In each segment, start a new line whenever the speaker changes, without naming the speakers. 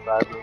Cyberpunk.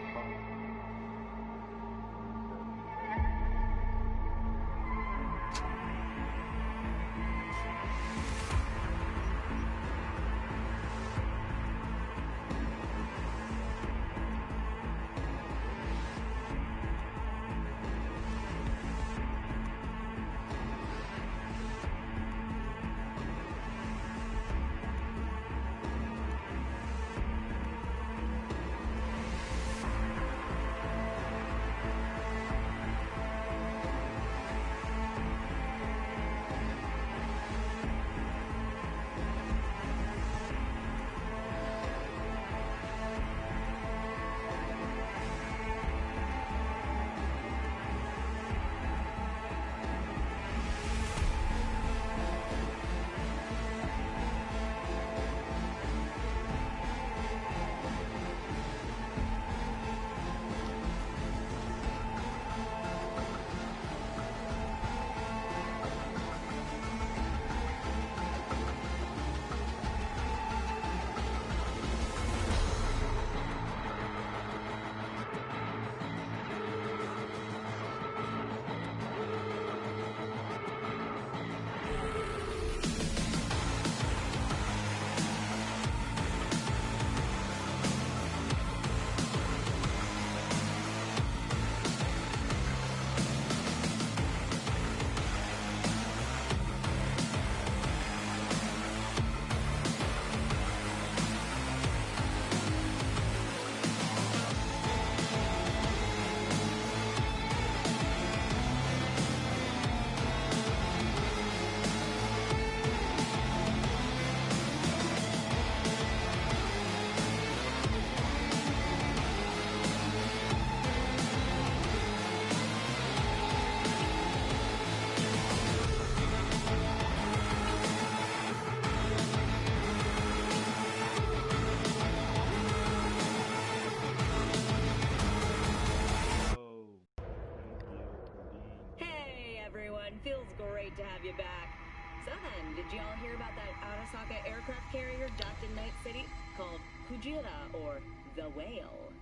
Feels great to have you back. So then, did y'all hear about that Arasaka aircraft carrier docked in Night City called Kujira, or the Whale?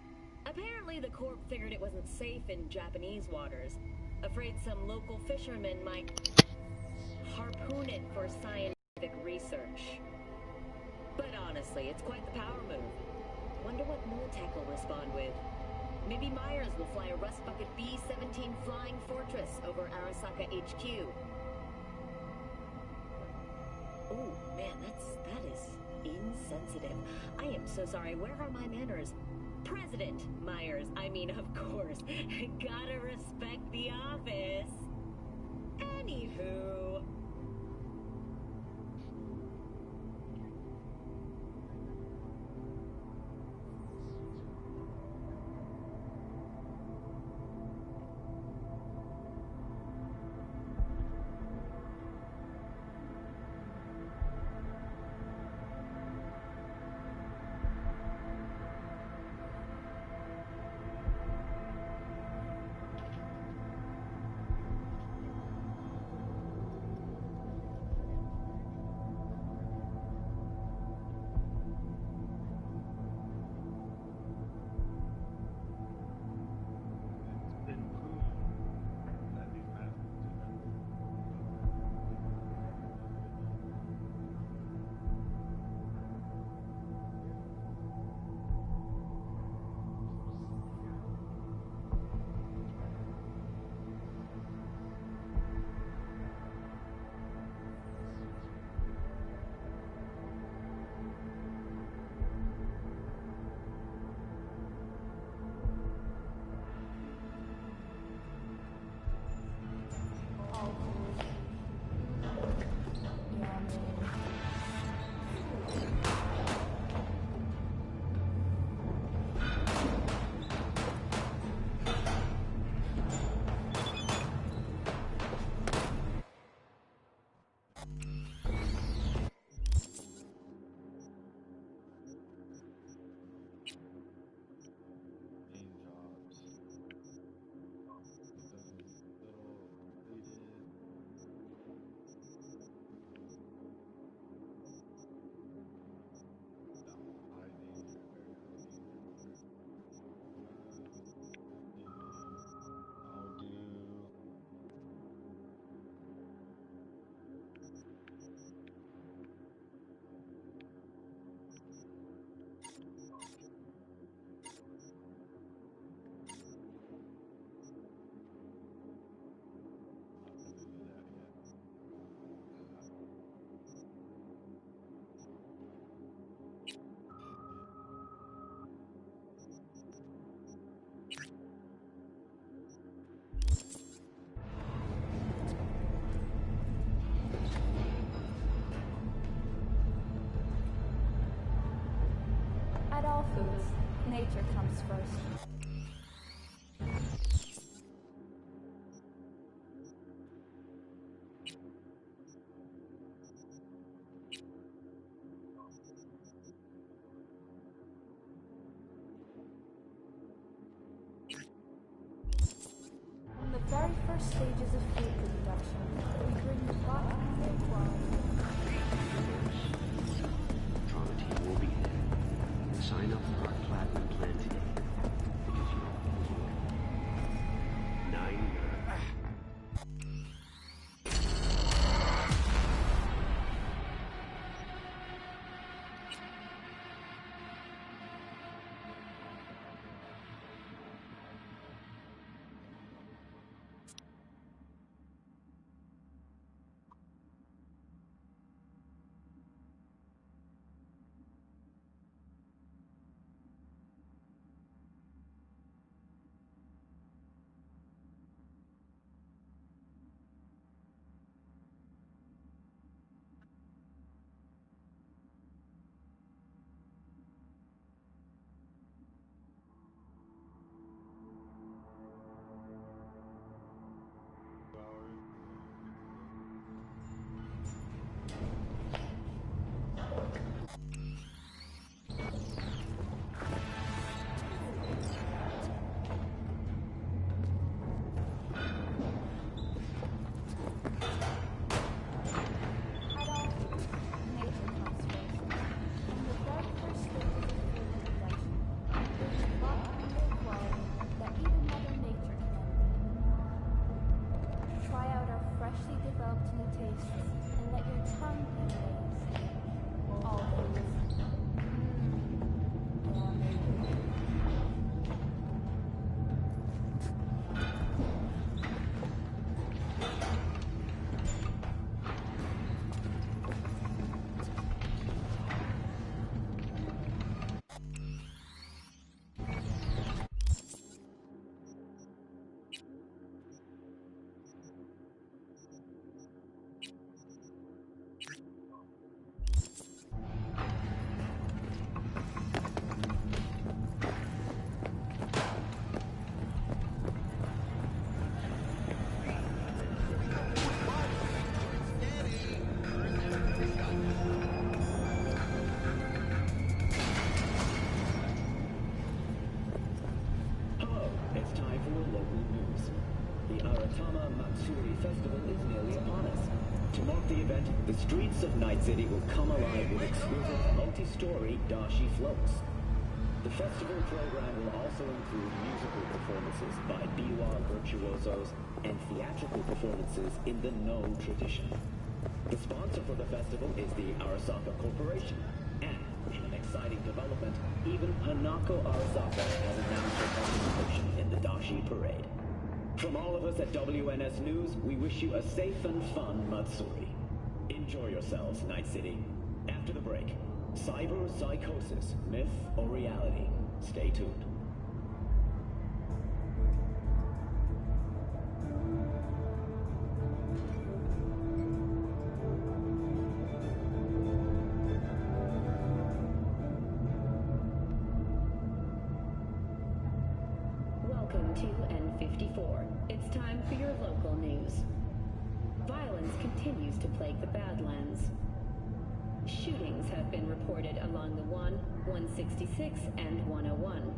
Apparently the Corp figured it wasn't safe in Japanese waters, afraid some local fishermen might harpoon it for scientific research. But honestly, it's quite the power move. Wonder what Militech will respond with. Maybe Myers will fly a Rust Bucket B-17 Flying Fortress over Arasaka HQ. Oh, man, that is insensitive. I am so sorry. Where are my manners? President Myers, I mean, of course. Gotta respect the office. Anywho...
all foods, nature comes first. In the very first stages of food production, we bring the bottom of the quality.
Trauma team will be there. Sign up for our platinum plan today. Because you're all 9.
The streets of Night City will come alive with exquisite multi-story dashi floats. The festival program will also include musical performances by biwa virtuosos and theatrical performances in the No tradition. The sponsor for the festival is the Arasaka Corporation, and in an exciting development, even Hanako Arasaka has announced her participation in the dashi parade. From all of us at WNS News, we wish you a safe and fun Matsuri. Enjoy yourselves, Night City. After the break, cyber psychosis, myth or reality? Stay tuned.
Welcome to N54. It's time for your local news. Violence continues to plague the Badlands. Shootings have been reported along the 166, and 101.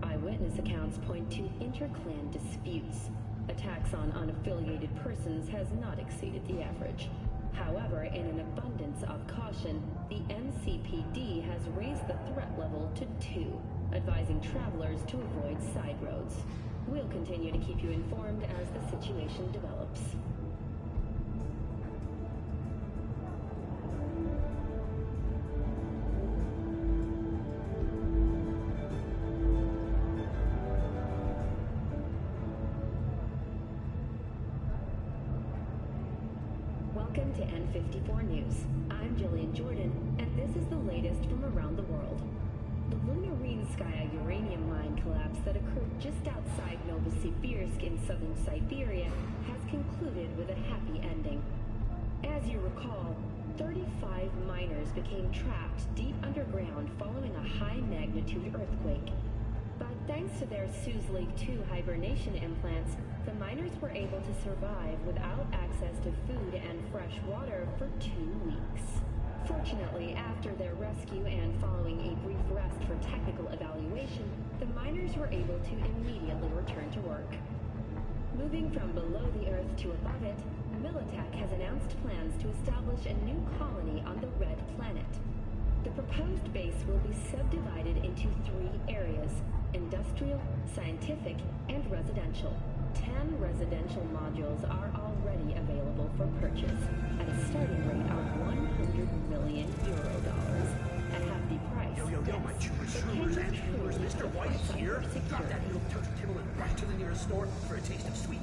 Eyewitness accounts point to inter-clan disputes. Attacks on unaffiliated persons has not exceeded the average. However, in an abundance of caution, the NCPD has raised the threat level to 2, advising travelers to avoid side roads. We'll continue to keep you informed as the situation develops. Welcome to N54 News. I'm Jillian Jordan, and this is the latest from around the world. The Lunarinskaya uranium mine collapse that occurred just outside Novosibirsk in southern Siberia has concluded with a happy ending. As you recall, 35 miners became trapped deep underground following a high-magnitude earthquake. But thanks to their Suze Lake 2 hibernation implants, the miners were able to survive without access to food and fresh water for 2 weeks. Fortunately, after their rescue and following a brief rest for technical evaluation, the miners were able to immediately return to work. Moving from below the Earth to above it, Militech has announced plans to establish a new colony on the Red Planet. The proposed base will be subdivided into 3 areas: industrial, scientific, and residential. 10 residential modules are already available for purchase at a starting rate of €100 million. At half the price.
Yo, my chewers and chewers. Mr. White's here. Drop that little turntable and rush to the nearest store for a taste of sweet,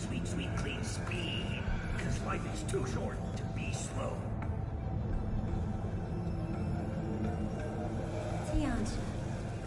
clean speed. Because life is too short to be slow.
这样子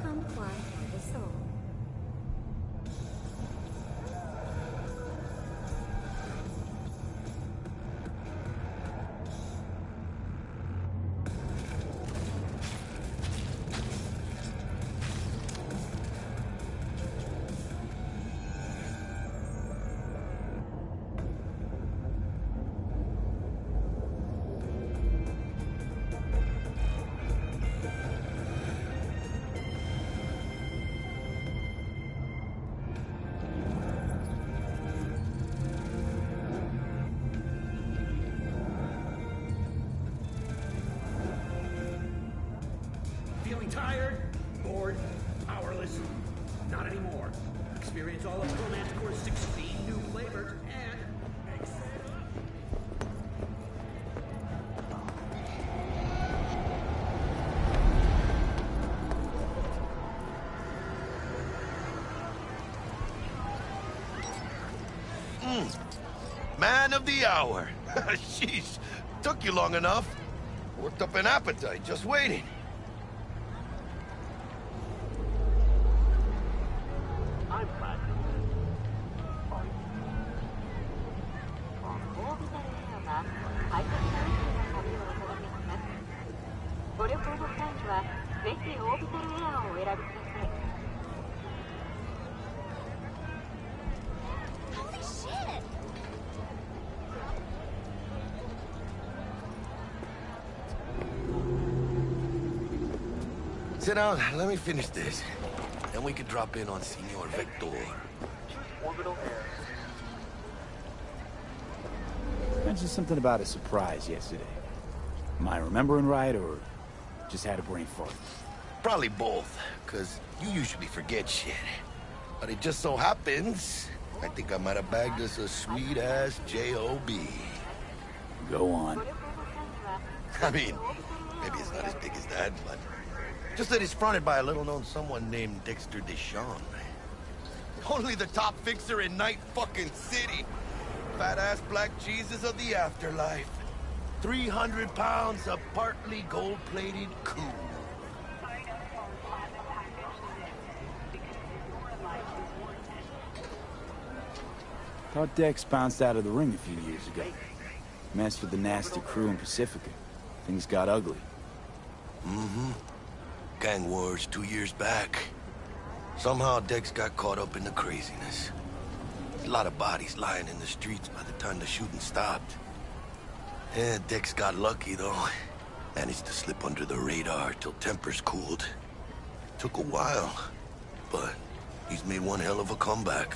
，comfort the soul。Tired,
bored, powerless? Not anymore. Experience all of Romance Core's 16 new flavors and...
Man of the hour. Sheesh, took you long enough. Worked up an appetite just waiting. Sit down, let me finish this. Then we can drop in on Senor Vector.
Mentioned something about a surprise yesterday. Am I remembering right, or just had a brain fart?
Probably both, because you usually forget shit. But it just so happens, I think I might have bagged us a sweet-ass J.O.B.
Go on.
I mean, maybe it's not as big as that, but... just that it's fronted by a little-known someone named Dexter Deshawn. Only the top fixer in Night fucking City. Fat-ass black Jesus of the afterlife. 300 pounds of partly gold-plated cool.
Thought Dex bounced out of the ring a few years ago. Messed with the nasty crew in Pacifica. Things got ugly.
Mm-hmm. Gang wars 2 years back. Somehow Dex got caught up in the craziness. A lot of bodies lying in the streets by the time the shooting stopped. Yeah, Dex got lucky, though. Managed to slip under the radar till tempers cooled. Took a while, but he's made one hell of a comeback.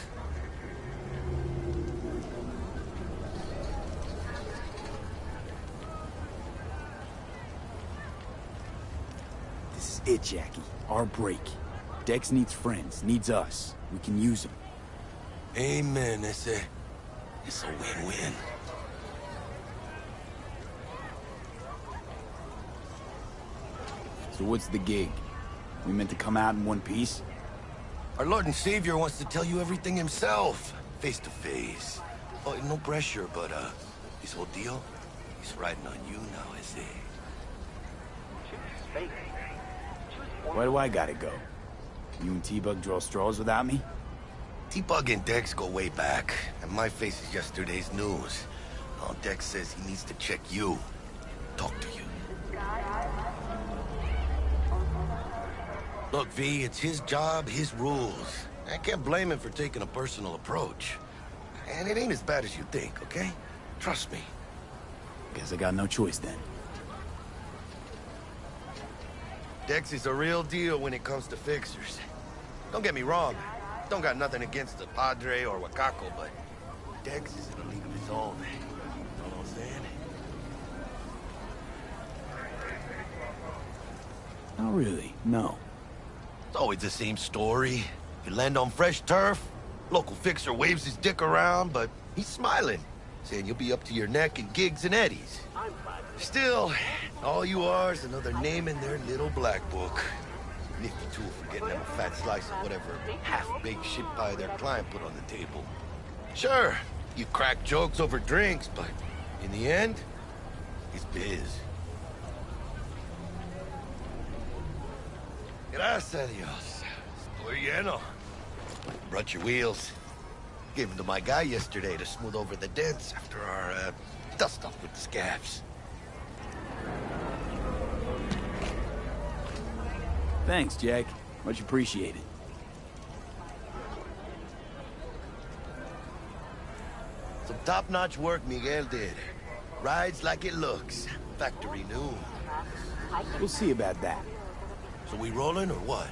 This is it, Jackie. Our break. Dex needs friends, needs us. We can use them.
Amen, it's a win-win.
So what's the gig? We meant to come out in one piece?
Our Lord and Savior wants to tell you everything himself, face to face. Oh, no pressure, but this whole deal, he's riding on you now, is he?
Why do I gotta go? You and T-Bug draw straws without me?
T-Bug and Dex go way back, and my face is yesterday's news. Now Dex says he needs to check you. talk to you. Look, V, it's his job, his rules. I can't blame him for taking a personal approach. And it ain't as bad as you think, okay? Trust me.
Guess I got no choice then.
Dex is a real deal when it comes to fixers. Don't get me wrong. Don't got nothing against the Padre or Wakako, but Dex is in a league of his own. You know what I'm saying?
Not really, no.
It's always the same story. You land on fresh turf, local fixer waves his dick around, but he's smiling, saying you'll be up to your neck in gigs and eddies. Still, all you are is another name in their little black book. Nifty tool for getting them a fat slice of whatever half-baked shit pie their client put on the table. Sure, you crack jokes over drinks, but in the end, it's biz. Gracias a Dios. Estoy lleno. Brought your wheels. Gave them to my guy yesterday to smooth over the dents after our, dust-up with the scabs.
Thanks, Jack. Much appreciated.
Some top-notch work Miguel did. Rides like it looks. Factory new.
We'll see about that.
So we rolling or what?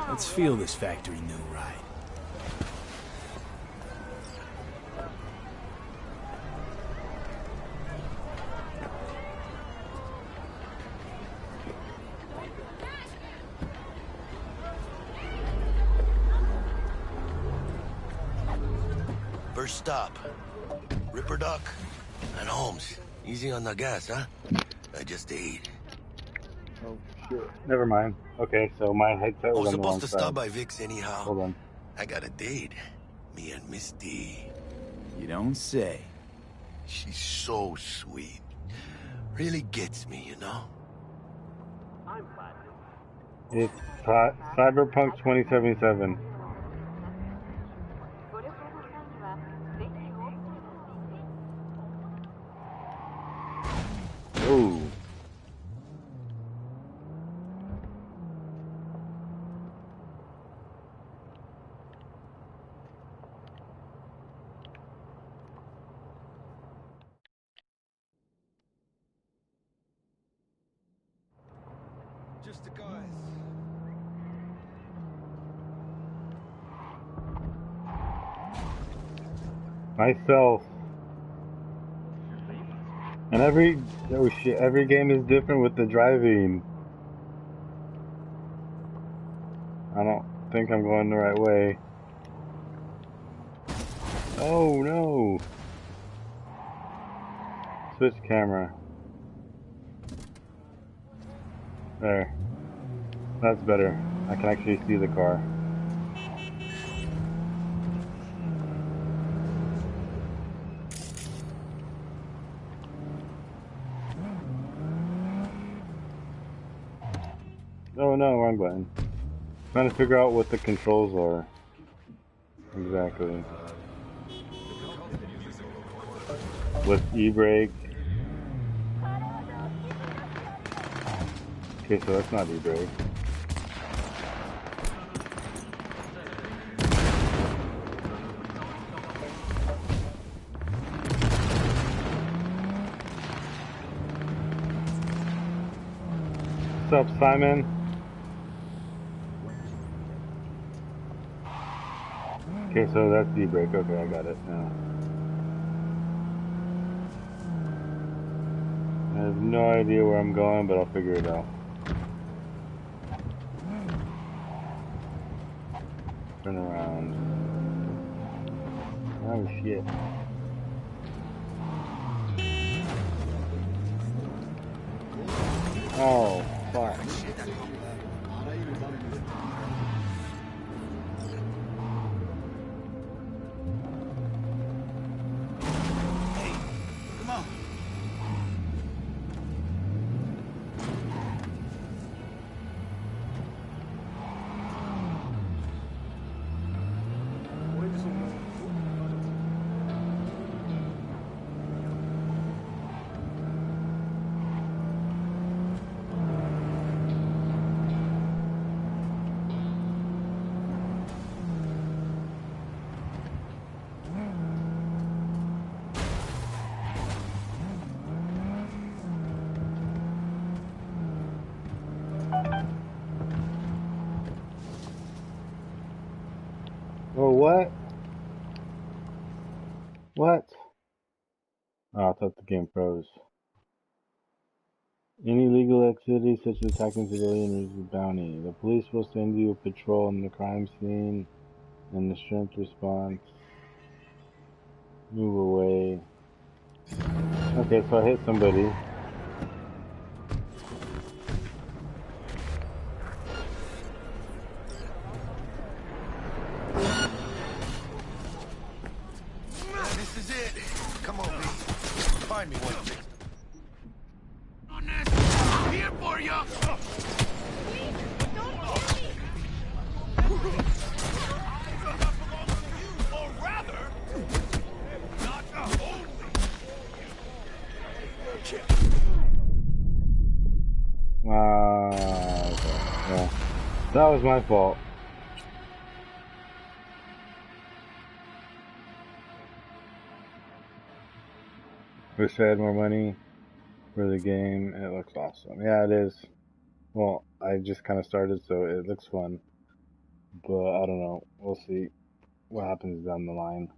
Let's feel this factory new ride.
First stop. Ripper Duck and Holmes. Easy on the gas, huh? I just ate.
Oh, shit. Never mind. Okay, so my headset was on the wrong
supposed to
side.
stop by Vic's anyhow.
Hold on.
I got a date. Me and Miss D.
You don't say.
She's so sweet. Really gets me, you know?
It's Cyberpunk 2077. Ooh.
Just the guys.
Myself. And every game is different with the driving. I don't think I'm going the right way. Oh no! Switch camera. There. That's better. I can actually see the car. Oh no, wrong button. Trying to figure out what the controls are. Exactly. With e-brake. Okay, so that's not e-brake. What's up, Simon? Okay, so that's the brake. Okay, I got it now. I have no idea where I'm going, but I'll figure it out. Turn around. Oh shit. Oh, fuck. Oh, what? What? Oh, I thought the game froze. Any illegal activity such as attacking civilians is a bounty. The police will send you a patrol on the crime scene and the strength response. Move away. Okay, so I hit somebody.
This is it. Come on, B. Find me one fix. Here for you. Or rather, not only.
Okay. Yeah. That was my fault. Wish I had more money for the game. It looks awesome. Yeah, it is. Well, I just kind of started, so it looks fun. But I don't know. We'll see what happens down the line.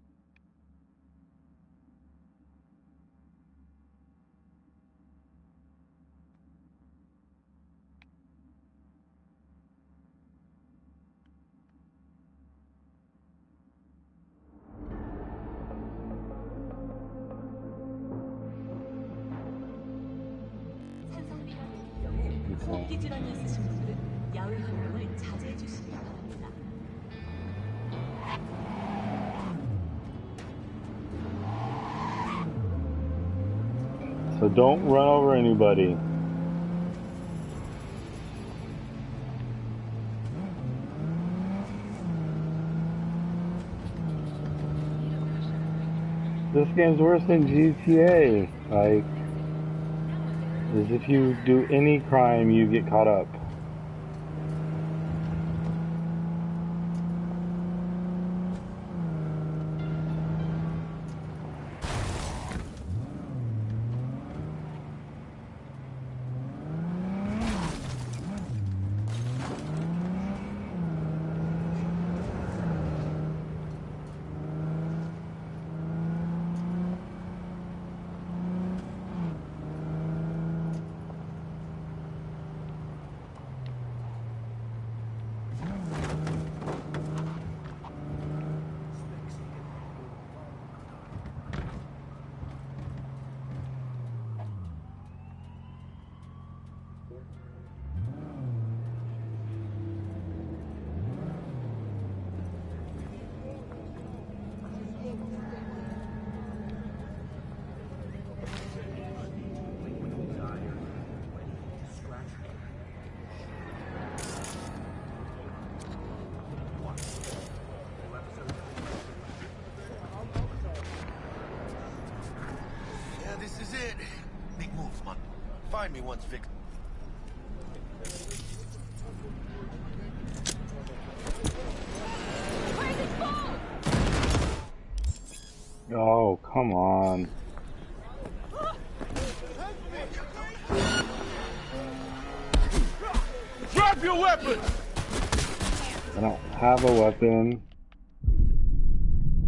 호흡기 질환이 있으신 분들은 야외 활동을 자제해 주시기 바랍니다.
So don't run over anybody. This game's worse than GTA. Like, as if you do any crime, you get caught up.
This is it. Big moves, man. Find me once fixed.
Oh, come on.
Drop your weapon!
I don't have a weapon.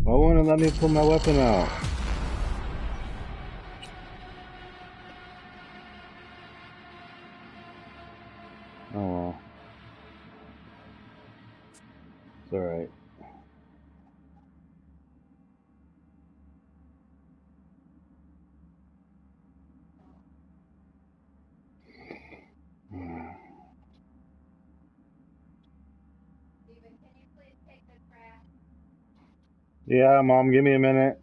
Why won't it let me pull my weapon out? Oh well. It's alright. Yeah, Mom, give me a minute.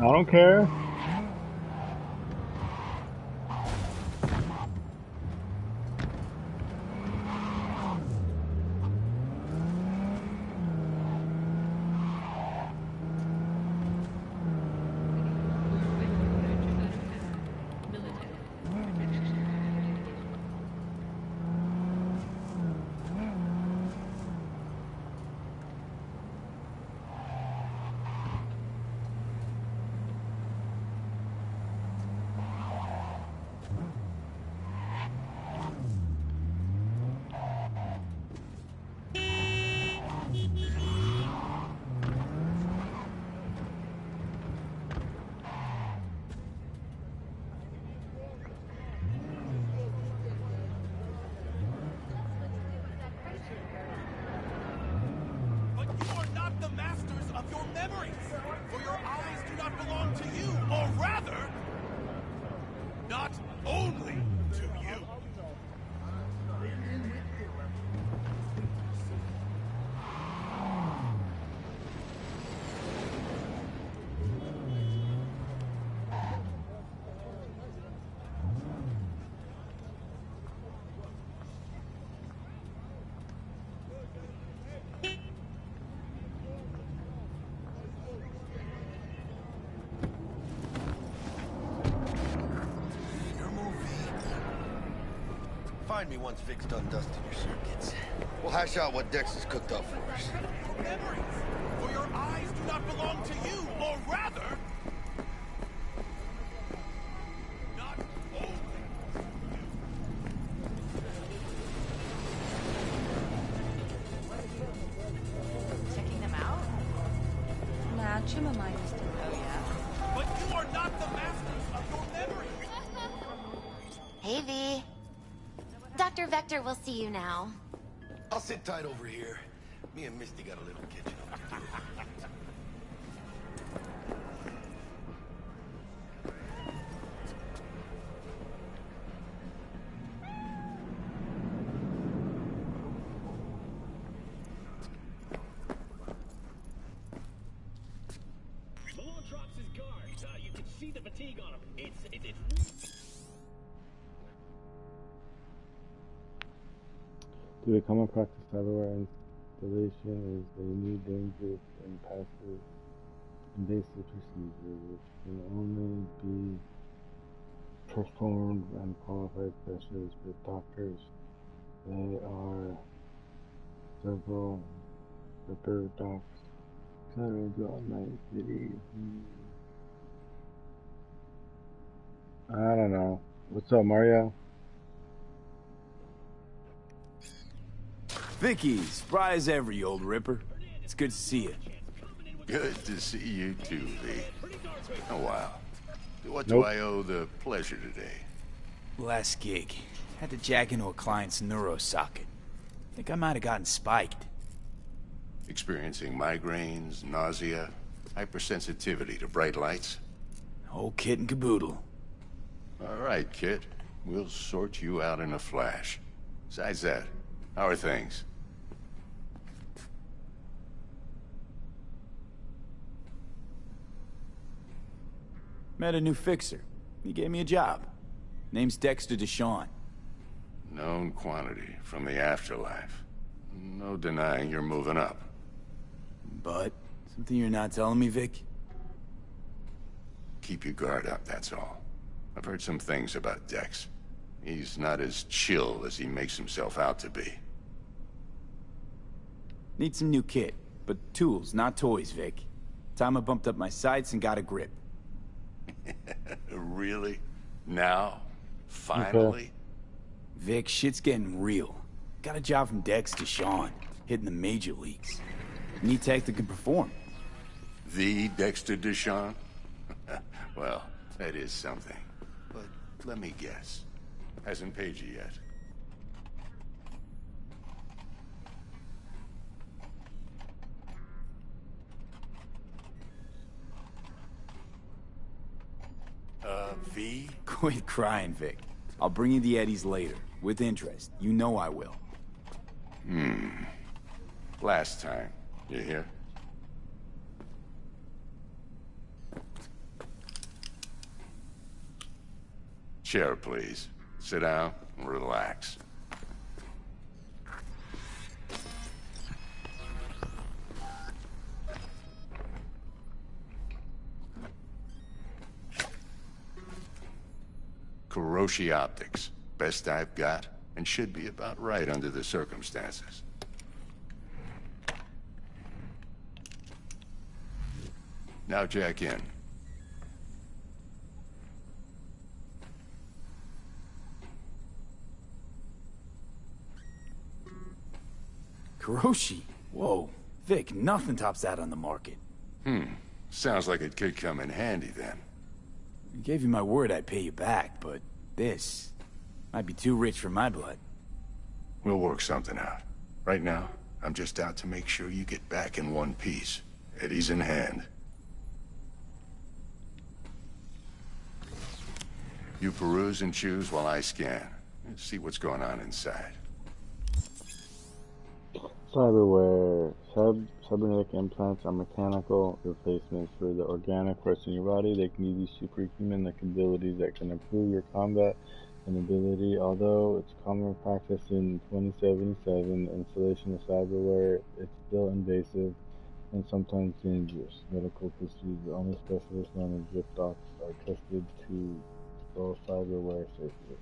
I don't care.
But you are not the masters of your memories, for your eyes do not belong to you, or rather, not only to you.
Find me once Vic's done dusting your circuits. We'll hash out what Dex has cooked up for us.
Your memories, for your eyes do not belong to you, or rather, not only.
Checking them out? Nah, trim mine is still oh yeah.
But you are not the masters of your memories.
Hey, V. Dr. Vector will see you now.
I'll sit tight over here. Me and Misty got a little catching up to do.
Malontrox's guards. You can see the fatigue on him. It's
To become a practice cyberware installation is a new dangerous and passive invasive procedure which can only be performed by qualified specialists with doctors. They are several Ripper docs scattered throughout Night City. I don't know. What's up, Mario?
Vicky, spry as ever, you old Ripper. It's good to see you.
Good to see you too, V. Oh, wow. What
Nope.
do I owe the pleasure today?
Last gig. Had to jack into a client's neuro socket. Think I might have gotten spiked.
Experiencing migraines, nausea, hypersensitivity to bright lights?
Whole kit and caboodle.
All right, kid. We'll sort you out in a flash. Besides that, how are things?
Met a new fixer. He gave me a job. Name's Dexter Deshawn.
Known quantity from the afterlife. No denying you're moving up.
But, something you're not telling me, Vic?
Keep your guard up, that's all. I've heard some things about Dex. He's not as chill as he makes himself out to be.
Need some new kit, but tools, not toys, Vic. Time I bumped up my sights and got a grip.
Really? Now? Finally?
Vic, shit's getting real. Got a job from Dex Deshawn, hitting the major leagues. Need tech that can perform.
The Dexter Deshawn? Well, that is something. But let me guess. Hasn't paid you yet. V?
Quit crying, Vic. I'll bring you the Eddies later, with interest. You know I will.
Last time. You hear? Chair, please. Sit down and relax. Kuroshi Optics. Best I've got, and should be about right under the circumstances. Now jack in.
Kuroshi? Whoa. Vic, nothing tops that on the market.
Sounds like it could come in handy then.
I gave you my word I'd pay you back, but this might be too rich for my blood.
We'll work something out. Right now, I'm just out to make sure you get back in one piece. Eddie's in hand. You peruse and choose while I scan. See what's going on inside.
Cyberware. Cybernetic implants are mechanical replacements for the organic parts in your body. They can give you superhuman-like abilities that can improve your combat and ability. Although it's common practice in 2077, installation of cyberware is still invasive and sometimes dangerous. Medical procedures. Only specialists known as gift docs are trusted to install cyberware safely.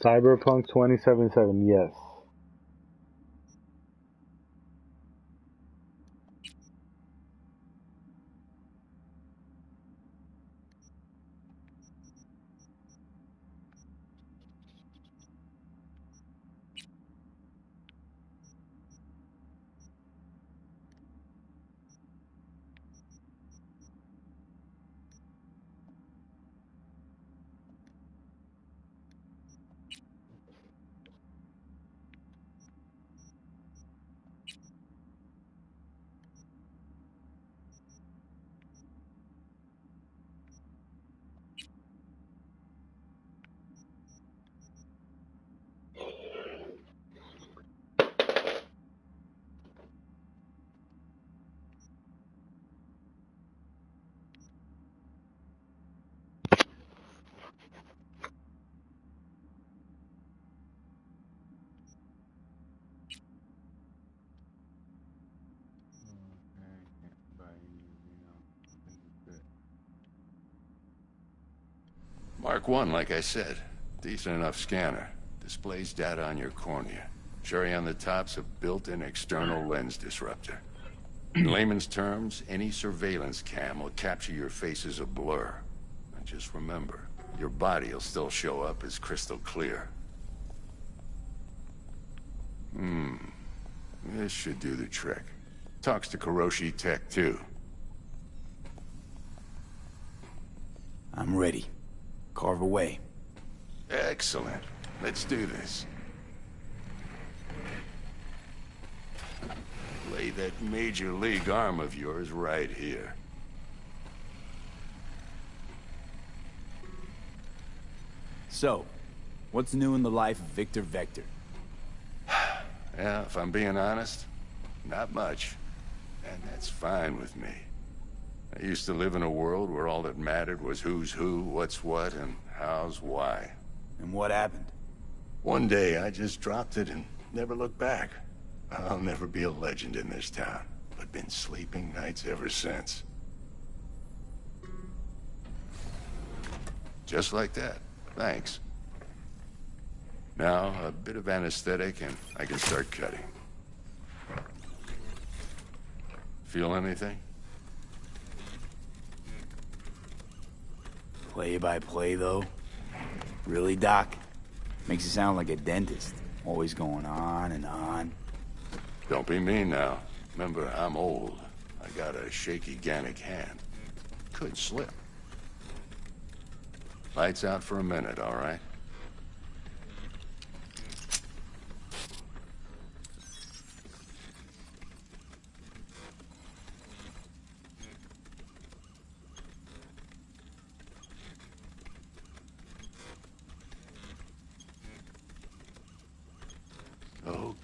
Cyberpunk 2077, yes.
Mark 1, like I said. Decent enough scanner. Displays data on your cornea. Cherry on the top's a built-in external lens disruptor. In layman's terms, any surveillance cam will capture your face as a blur. And just remember, your body will still show up as crystal clear. This should do the trick. Talks to Kuroshi Tech, too.
I'm ready. Carve away.
Excellent. Let's do this. Lay that major league arm of yours right here.
So, what's new in the life of Victor Vector?
Yeah, if I'm being honest, not much. And that's fine with me. I used to live in a world where all that mattered was who's who, what's what, and how's why.
And what happened?
One day, I just dropped it and never looked back. I'll never be a legend in this town, but been sleeping nights ever since. Just like that. Thanks. Now, a bit of anesthetic and I can start cutting. Feel anything?
Play by play, though? Really, Doc? Makes you sound like a dentist. Always going on and on.
Don't be mean now. Remember, I'm old. I got a shaky Gannic hand. Could slip. Lights out for a minute, all right?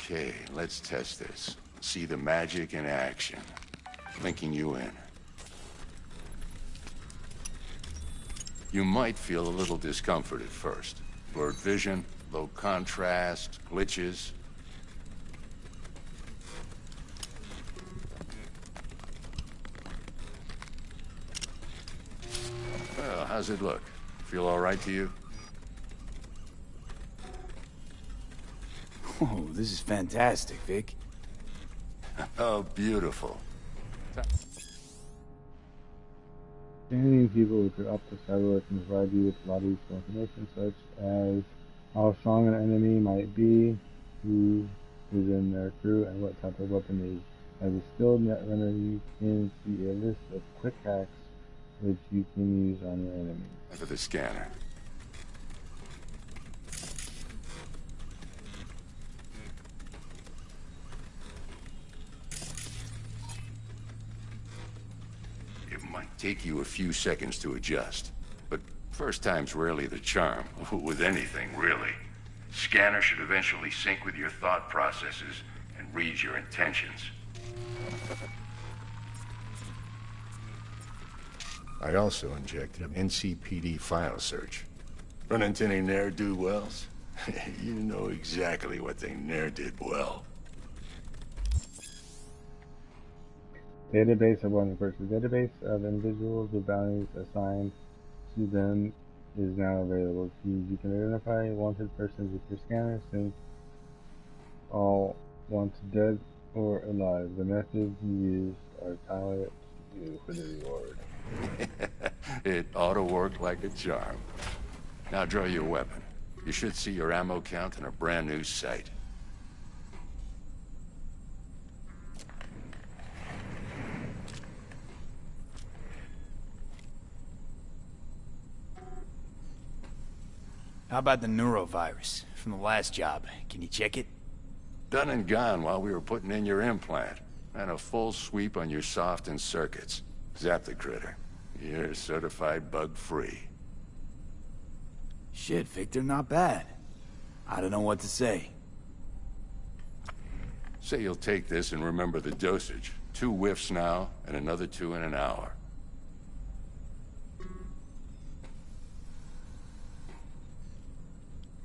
Okay, let's test this. See the magic in action. Linking you in. You might feel a little discomfort at first. Blurred vision, low contrast, glitches. Well, how's it look? Feel all right to you?
Oh, this is fantastic, Vic.
Oh, beautiful.
Scanning people who could opt to cyberware can provide you with a lot of useful information, such as how strong an enemy might be, who is in their crew, and what type of weapon they use. As a skilled netrunner, you can see a list of quick hacks which you can use on your enemies.
For the scanner. It might take you a few seconds to adjust, but first time's rarely the charm, with anything, really. Scanner should eventually sync with your thought processes and read your intentions. I also injected an NCPD file search. Run into any ne'er-do-wells? You know exactly what they ne'er did well.
Database of wanted persons. Database of individuals with bounties assigned to them is now available. You can identify wanted persons with your scanner, since all wanted dead or alive. The methods used are tied to you for the reward.
It ought to work like a charm. Now draw your weapon. You should see your ammo count in a brand new sight.
How about the neurovirus from the last job? Can you check it?
Done and gone while we were putting in your implant. And a full sweep on your soft and circuits. Zap the critter. You're certified bug-free.
Shit, Victor, not bad. I don't know what to say.
Say you'll take this and remember the dosage. 2 whiffs now, and another 2 in an hour.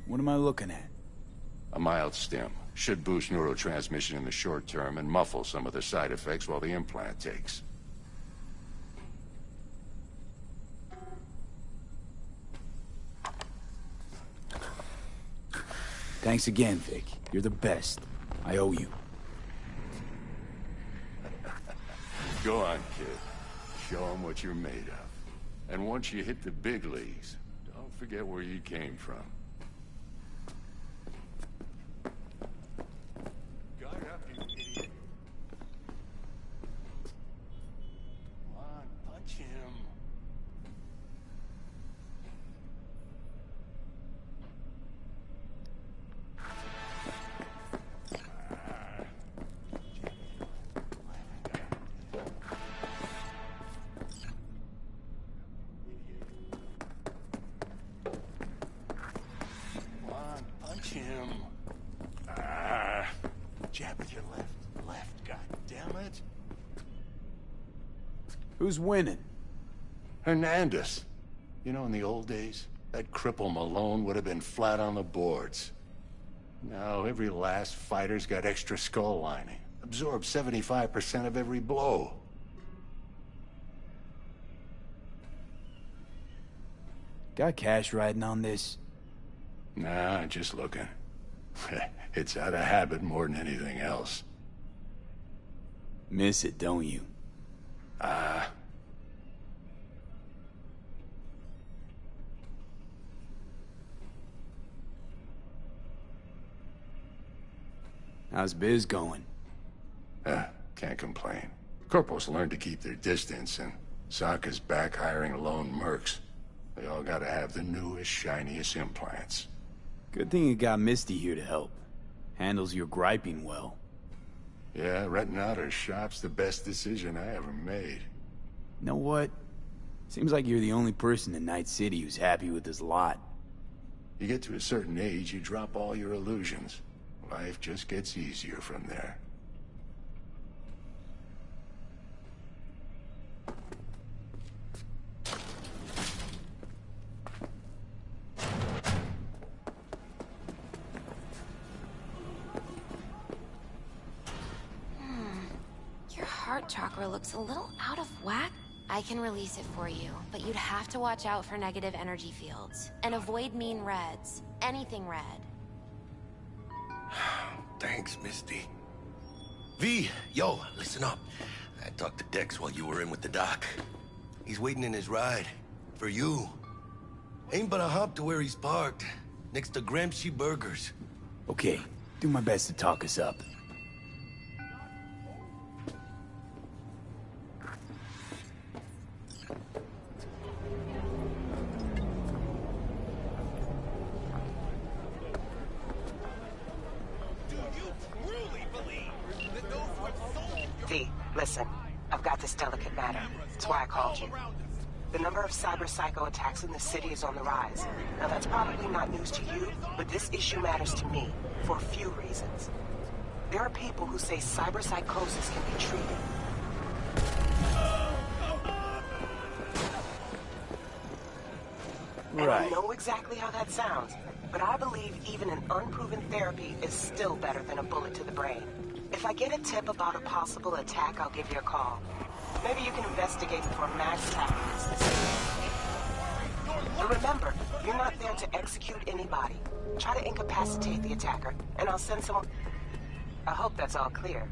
What am I looking at?
A mild stim. Should boost neurotransmission in the short term and muffle some of the side effects while the implant takes.
Thanks again, Vic. You're the best. I owe you.
Go on, kid. Show them what you're made of. And once you hit the big leagues, don't forget where you came from. Guard up, you idiot. Come on, punch him. Him. Jab with your left, god damn it.
Who's winning?
Hernandez. You know, in the old days, that cripple Malone would have been flat on the boards. Now, every last fighter's got extra skull lining. Absorbs 75% of every blow.
Got cash riding on this?
Nah, just looking. It's out of habit more than anything else.
Miss it, don't you? How's biz going?
Can't complain. Corporals learn to keep their distance, and Sokka's back hiring lone mercs. They all gotta have the newest, shiniest implants.
Good thing you got Misty here to help. Handles your griping well.
Yeah, renting out her shop's the best decision I ever made.
Know what? Seems like you're the only person in Night City who's happy with this lot.
You get to a certain age, you drop all your illusions. Life just gets easier from there.
Your heart chakra looks a little out of whack. I can release it for you, but you'd have to watch out for negative energy fields. And avoid mean reds. Anything red.
Thanks, Misty. V, yo, listen up. I talked to Dex while you were in with the doc. He's waiting in his ride. For you. Ain't but a hop to where he's parked. Next to Gramsci Burgers.
Okay, do my best to talk us up.
Listen, I've got this delicate matter. That's why I called you. The number of cyber-psycho attacks in the city is on the rise. Now that's probably not news to you, but this issue matters to me for a few reasons. There are people who say cyberpsychosis can be treated. And I know exactly how that sounds, but I believe even an unproven therapy is still better than a bullet to the brain. If I get a tip about a possible attack, I'll give you a call. Maybe you can investigate before mass attack hits the city. But remember, you're not there to execute anybody. Try to incapacitate the attacker, and I'll send someone... I hope that's all clear.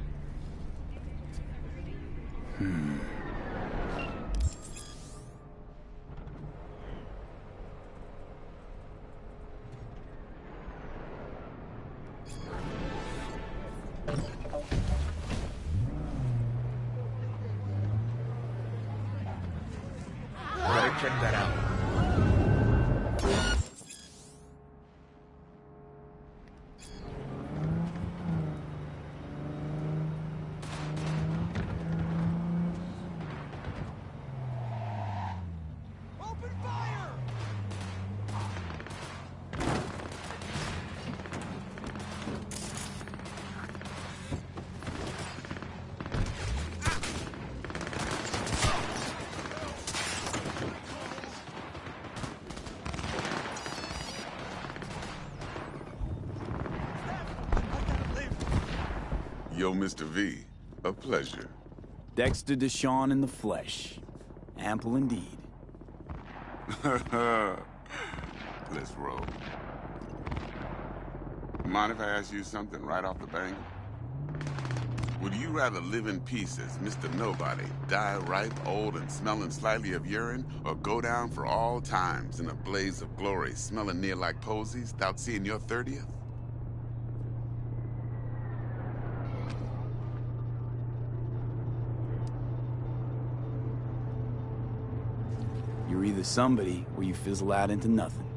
Check that out.
Open fire!
Yo, Mr. V, a pleasure.
Dexter Deshawn in the flesh. Ample indeed.
Let's roll. Mind if I ask you something right off the bang? Would you rather live in peace as Mr. Nobody, die ripe, old, and smelling slightly of urine, or go down for all times in a blaze of glory, smelling near like posies, without seeing your 30th?
You're either somebody or you fizzle out into nothing.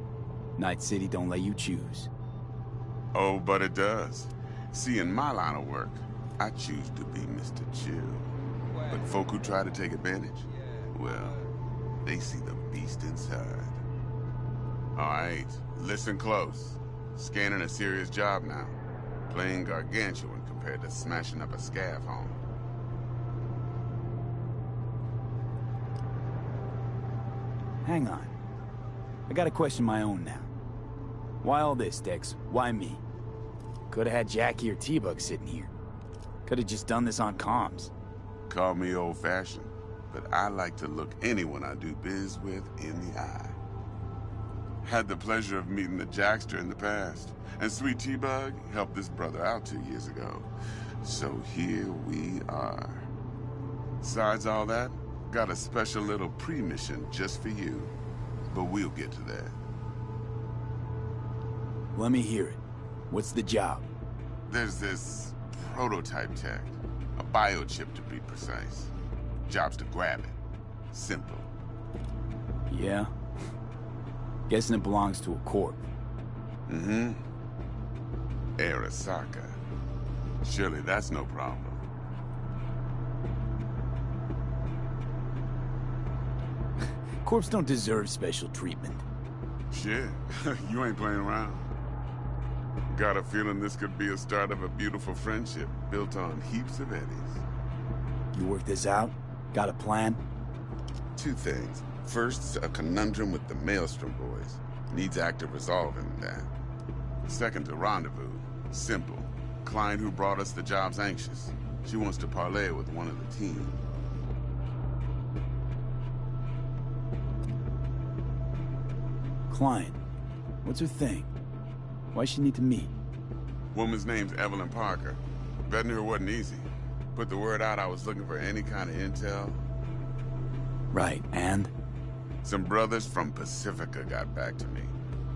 Night City don't let you choose.
Oh, but it does. See, in my line of work, I choose to be Mr. Chill. But folk who try to take advantage, well, they see the beast inside. All right, listen close. Scanning a serious job now. Playing gargantuan compared to smashing up a scav home.
Hang on. I got a question of my own now. Why all this, Dex? Why me? Could have had Jackie or T-Bug sitting here. Could have just done this on comms.
Call me old-fashioned, but I like to look anyone I do biz with in the eye. Had the pleasure of meeting the Jackster in the past, and Sweet T-Bug helped this brother out 2 years ago. So here we are. Besides all that, got a special little pre-mission just for you. But we'll get to that.
Let me hear it. What's the job?
There's this prototype tech. A biochip, to be precise. Job's to grab it. Simple.
Yeah? Guessing it belongs to a corp.
Mm-hmm. Arasaka. Surely that's no problem.
Corps don't deserve special treatment.
Shit, you ain't playing around. Got a feeling this could be a start of a beautiful friendship built on heaps of eddies.
You work this out? Got a plan?
Two things. First, a conundrum with the Maelstrom boys. Needs active resolving that. Second, a rendezvous. Simple. Client who brought us the job's anxious. She wants to parlay with one of the team.
Client. What's her thing? Why she need to meet?
Woman's name's Evelyn Parker. Vetting her wasn't easy. Put the word out I was looking for any kind of intel.
Right, and?
Some brothers from Pacifica got back to me.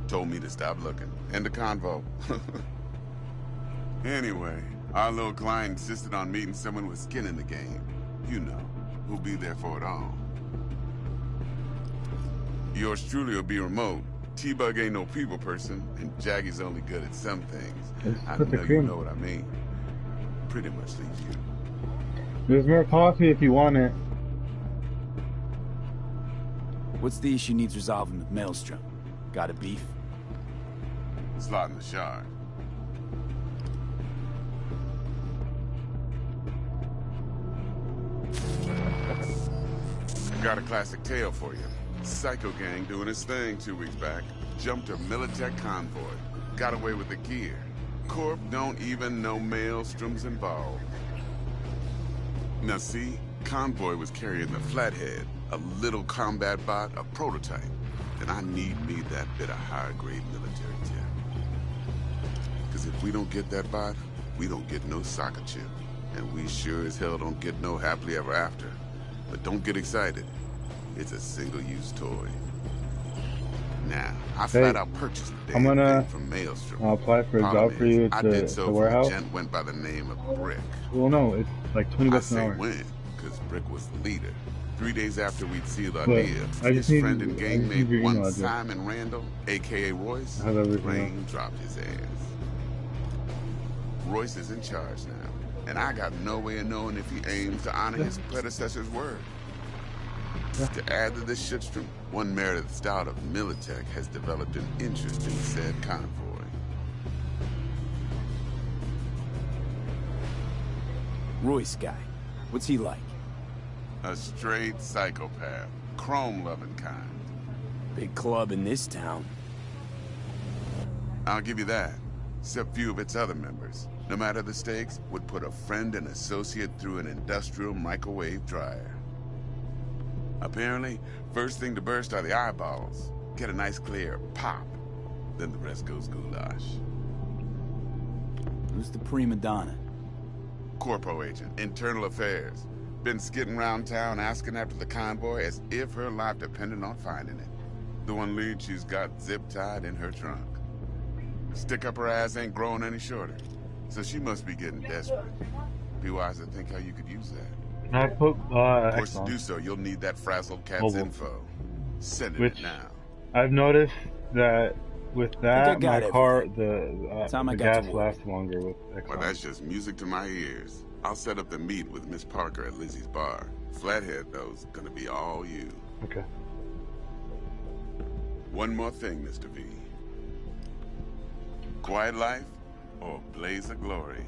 Told me to stop looking. End of convo. Anyway, our little client insisted on meeting someone with skin in the game. You know, who'll be there for it all. Yours truly will be remote. T-Bug ain't no people person, and Jaggy's only good at some things. I know you know what I mean. Pretty much leaves you.
There's more coffee if you want it.
What's the issue needs resolving with Maelstrom? Got a beef?
Slotting the shard. Got a classic tale for you. Psycho gang doing his thing 2 weeks back. Jumped a Militech convoy. Got away with the gear. Corp don't even know Maelstrom's involved. Now see, convoy was carrying the Flathead, a little combat bot, a prototype. And I need me that bit of higher grade military tech. Cause if we don't get that bot, we don't get no soccer chip. And we sure as hell don't get no happily ever after. But don't get excited. It's a single-use toy. Now, I flat out purchased the damn thing from Maelstrom.
I'll apply for a job for you at the warehouse.
A gent went by the name of Brick.
Well, no, it's like 20 bucks an hour.
I say when, because Brick was the leader. 3 days after we'd sealed our
But
deal,
I just
his
need-
friend and
I just
gang
need your
mate, one
email address.
Simon Randall, a.k.a. Royce,
I have everything
brain dropped his ass. Royce is in charge now, and I got no way of knowing if he aims to honor his predecessor's word. To add to this shitstrom, one Meredith Stout of Militech has developed an interest in said convoy.
Royce guy. What's he like?
A straight psychopath. Chrome-loving kind.
Big club in this town.
I'll give you that. Except few of its other members, no matter the stakes, would put a friend and associate through an industrial microwave dryer. Apparently, first thing to burst are the eyeballs. Get a nice clear pop. Then the rest goes goulash.
Who's the prima donna?
Corpo agent, internal affairs. Been skidding around town asking after the convoy as if her life depended on finding it. The one lead she's got zip-tied in her trunk. Stick up her ass ain't growing any shorter. So she must be getting desperate. Be wise to think how you could use that.
I put
Of course, to
X on.
do so, you'll need that frazzled cat's
Mobile.
info. Send it
Which
now.
I've noticed that with that,
got
my
it.
car,
Time I
the
got to
gas
work.
lasts longer with X
Well,
on.
that's just music to my ears. I'll set up the meet with Miss Parker at Lizzie's bar. Flathead, though's gonna be all you.
Okay.
One more thing, Mr. V. Quiet life or blaze of glory?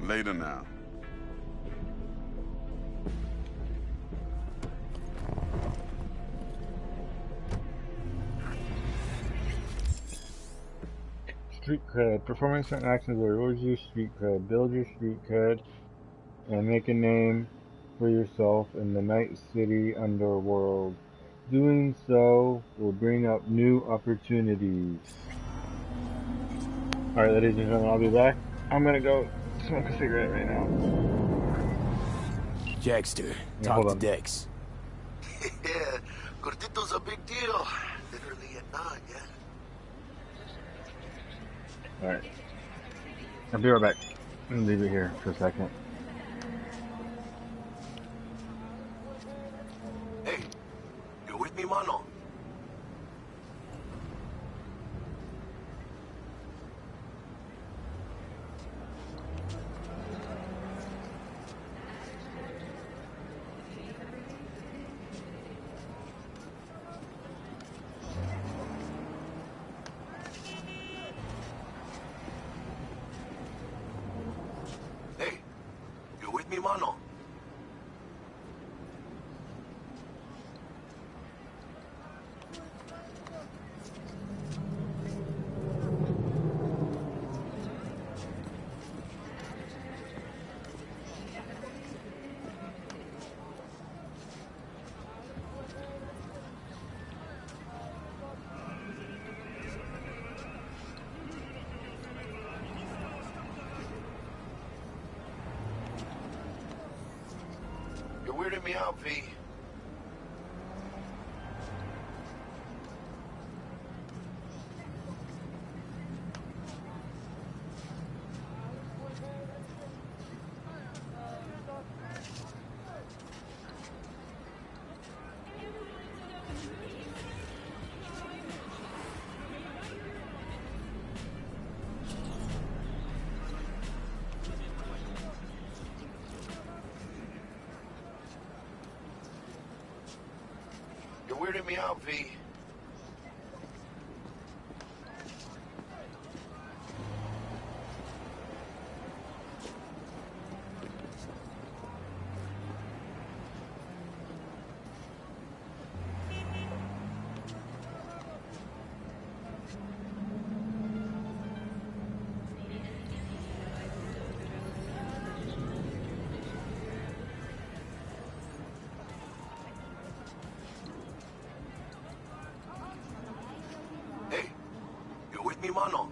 Later now.
Street cred. Performing certain actions that rewards your street cred. Build your street cred and make a name for yourself in the Night City underworld. Doing so will bring up new opportunities. Alright, ladies and gentlemen, I'll be back. I'm gonna go smoke a cigarette right now.
Jackster,
Yeah,
talk
hold
to
on.
Dex.
Yeah, Gordito's a big deal. Literally at 9, yeah.
Alright. I'll be right back. I'm gonna leave it here for a second.
Hey, you with me, mano? me, mano? You're weirding me out, V. You're weirding me out, V. Hey, you're with me, mano?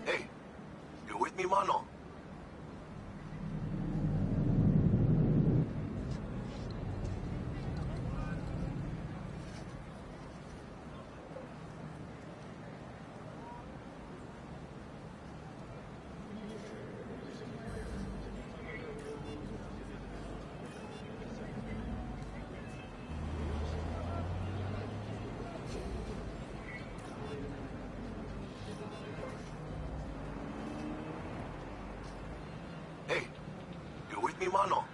Hey, you're with me, mano? Hey, you're with me, mano?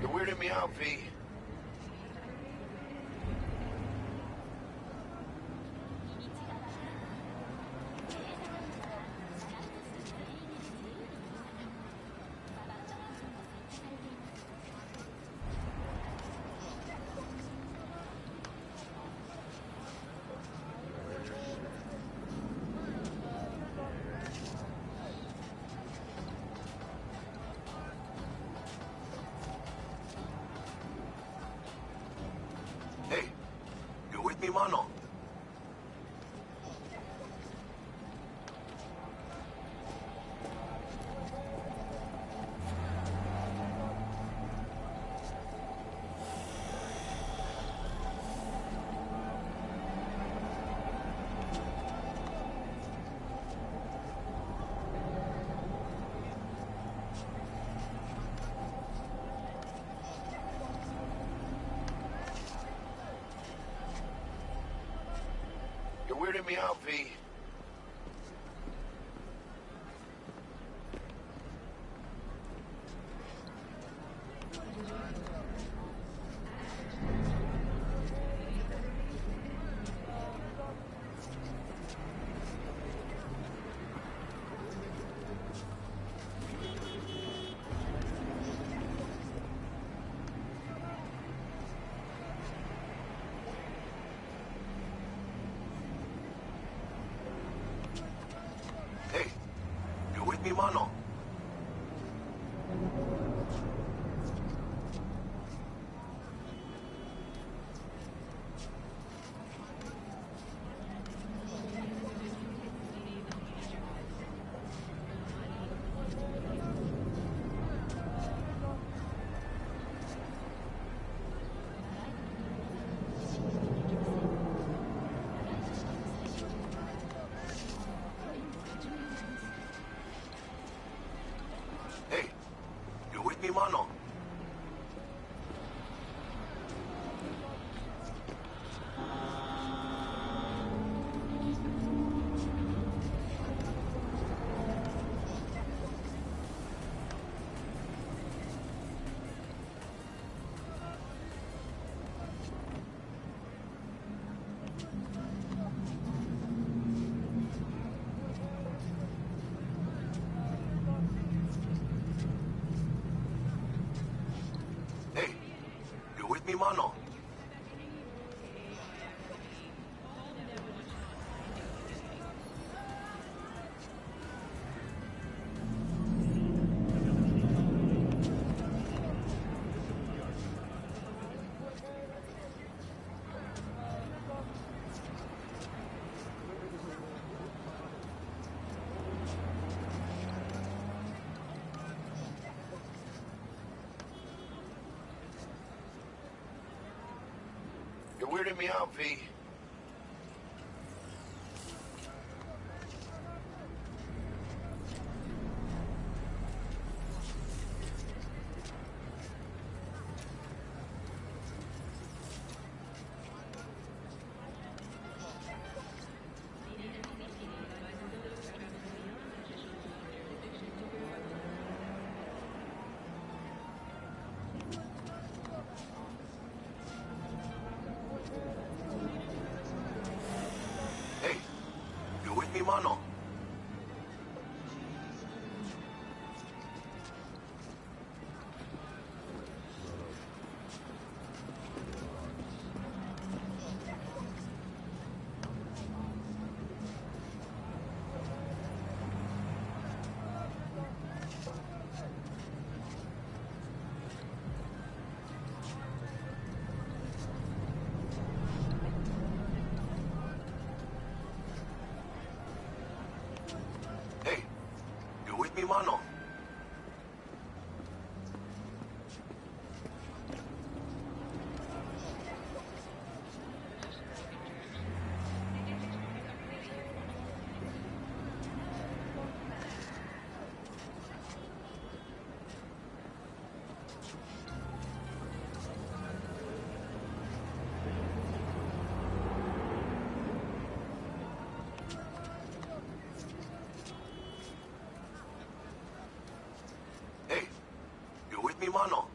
You're weirding me out, V. Hey, you're with me, mano? You're weirding me out, V. me, mano? Hey, you with me, mano? You're weirding me out, V. Hey, you with me, mano? Hey, you with me, mano? Hey, you with me, mano?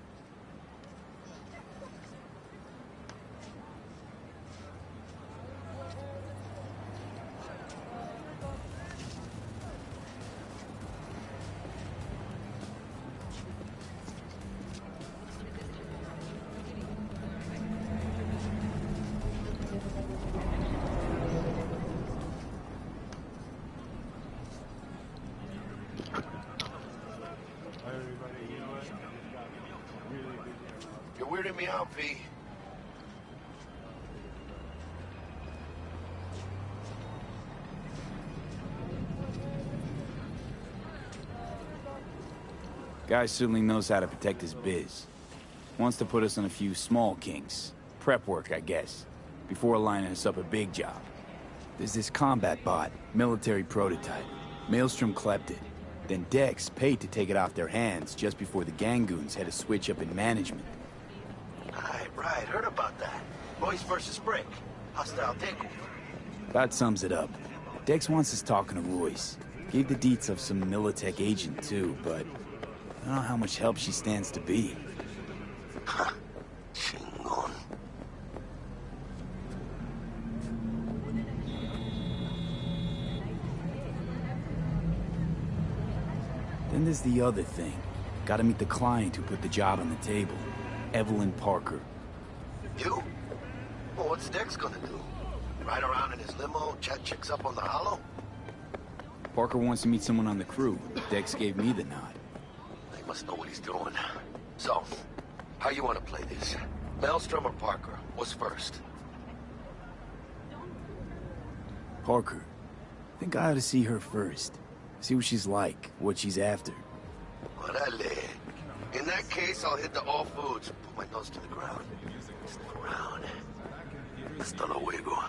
You're weirding me out, V.
Guy certainly knows how to protect his biz. Wants to put us on a few small kinks. Prep work, I guess. Before lining us up a big job. There's this combat bot, military prototype. Maelstrom clept it. Then Dex paid to take it off their hands just before the Gangoons had a switch up in management.
Right, heard about that. Royce versus Brick. Hostile takeover.
That sums it up. Dex wants us talking to Royce. Gave the deets of some Militech agent too, but I don't know how much help she stands to be.
Ha. Chingon.
Then there's the other thing. Gotta meet the client who put the job on the table. Evelyn Parker.
You? Well, what's Dex gonna do? Ride around in his limo, chat chicks up on the hollow?
Parker wants to meet someone on the crew. Dex gave me the nod.
He must know what he's doing. So, how you want to play this? Maelstrom or Parker? What's first?
Parker. I think I ought to see her first. See what she's like, what she's after.
Orale. In that case, I'll hit the all foods. Put my nose to the ground. Stick around. Hasta luego.